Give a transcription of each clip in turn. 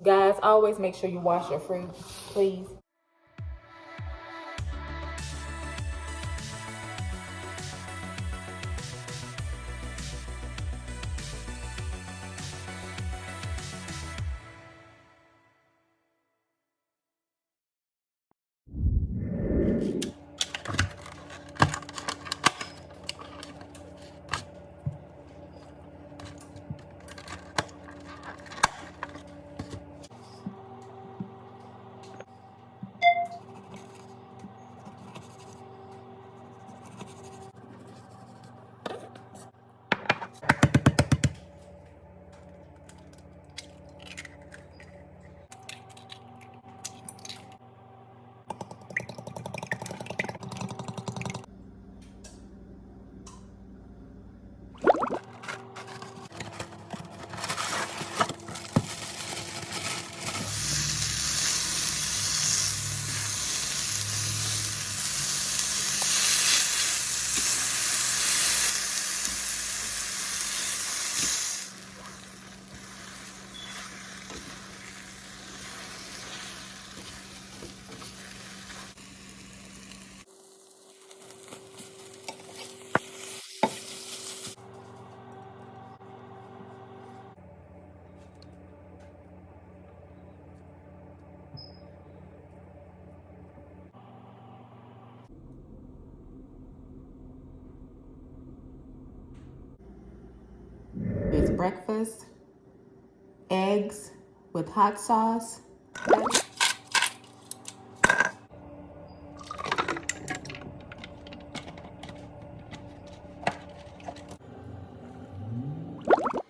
Guys, always make sure you wash your fruit, please. It's breakfast, eggs with hot sauce.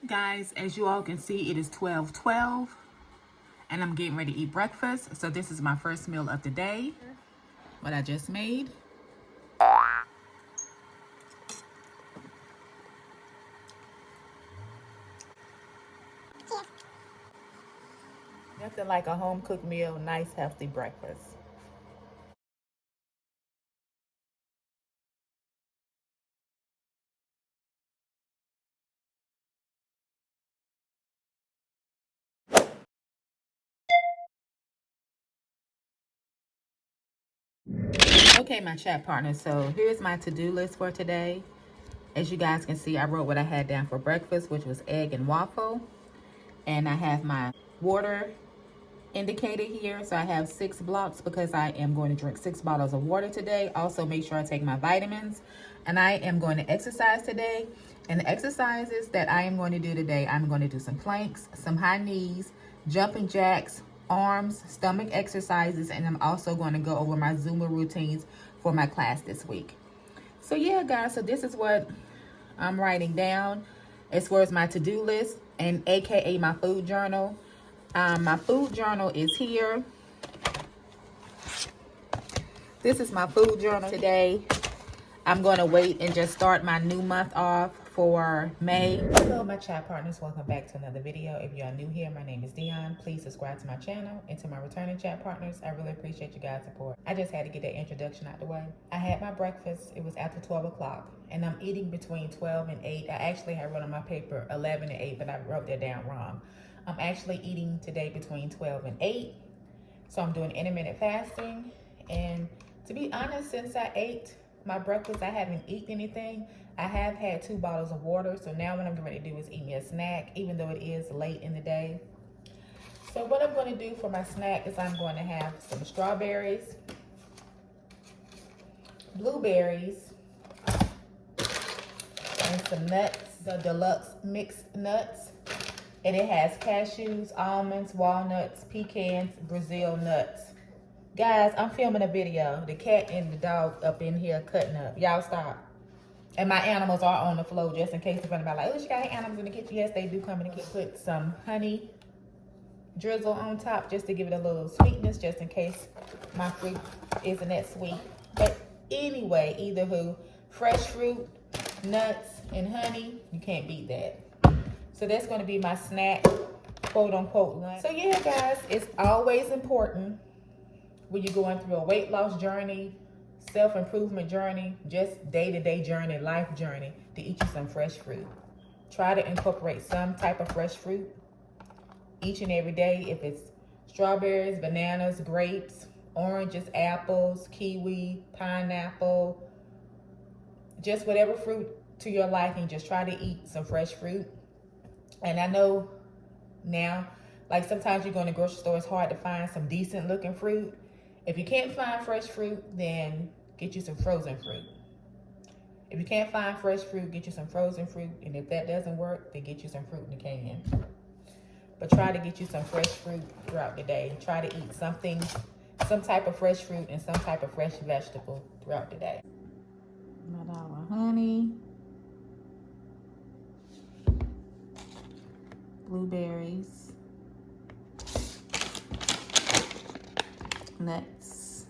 Guys, as you all can see, it is 12:12 and I'm getting ready to eat breakfast. So this is my first meal of the day, what I just made. Nothing like a home cooked meal, nice healthy breakfast. Okay, my chat partners, so here's my to-do list for today. As you guys can see, I wrote what I had down for breakfast, which was egg and waffle. And I have my water indicated here. So I have 6 blocks because I am going to drink 6 bottles of water today. Also, make sure I take my vitamins. And I am going to exercise today. And the exercises that I am going to do today, I'm going to do some planks, some high knees, jumping jacks, arms, stomach exercises, and I'm also going to go over my Zumba routines for my class this week. So yeah, guys, so this is what I'm writing down as far as my to-do list, and aka my food journal. My food journal is here. This is my food journal today. I'm going to wait and just start my new month off for May. Hello, my chat partners. Welcome back to another video. If you are new here, my name is Dionne. Please subscribe to my channel. And to my returning chat partners, I really appreciate you guys' support. I just had to get that introduction out the way. I had my breakfast. It was after 12 o'clock. And I'm eating between 12 and 8. I actually had wrote on my paper 11 and 8, but I wrote that down wrong. I'm actually eating today between 12 and 8. So I'm doing intermittent fasting. And to be honest, since I ate my breakfast, I haven't eaten anything. I have had 2 bottles of water, so now what I'm going to do is eat me a snack, even though it is late in the day. So what I'm going to do for my snack is I'm going to have some strawberries, blueberries, and some nuts, the deluxe mixed nuts. And it has cashews, almonds, walnuts, pecans, Brazil nuts. Guys, I'm filming a video. The cat and the dog up in here cutting up. Y'all stop. And my animals are on the floor just in case if anybody like, oh, she got animals in the kitchen. Yes, they do come in the kitchen. Put some honey drizzle on top just to give it a little sweetness, just in case my fruit isn't that sweet. But anyway, either who, fresh fruit, nuts, and honey, you can't beat that. So that's going to be my snack, quote unquote, lunch. So yeah, guys, it's always important when you're going through a weight loss journey, self-improvement journey, just day-to-day journey, life journey, to eat you some fresh fruit. Try to incorporate some type of fresh fruit each and every day. If it's strawberries, bananas, grapes, oranges, apples, kiwi, pineapple, just whatever fruit to your liking, just try to eat some fresh fruit. And I know now, like sometimes you go in the grocery store, it's hard to find some decent looking fruit. If you can't find fresh fruit, then get you some frozen fruit. If you can't find fresh fruit, get you some frozen fruit. And if that doesn't work, then get you some fruit in the can. But try to get you some fresh fruit throughout the day. Try to eat something, some type of fresh fruit and some type of fresh vegetable throughout the day. $1 honey, blueberries, nuts,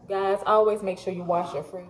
guys, always make sure you wash your fruit.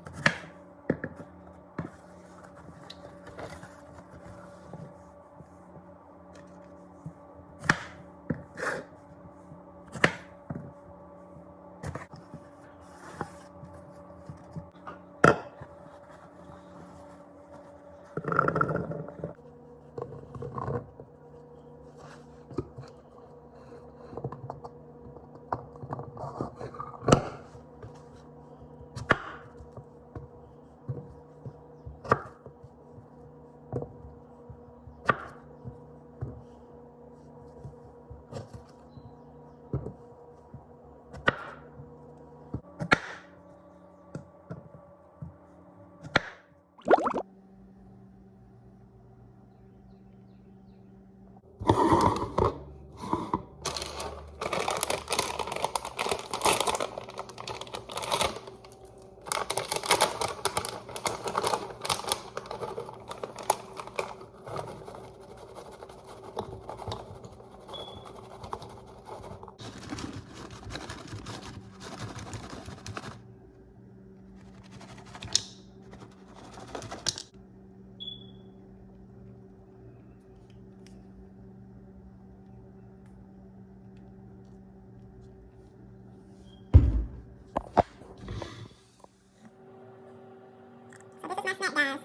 So this is my snack, guys.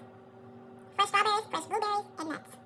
Fresh strawberries, fresh blueberries, and nuts.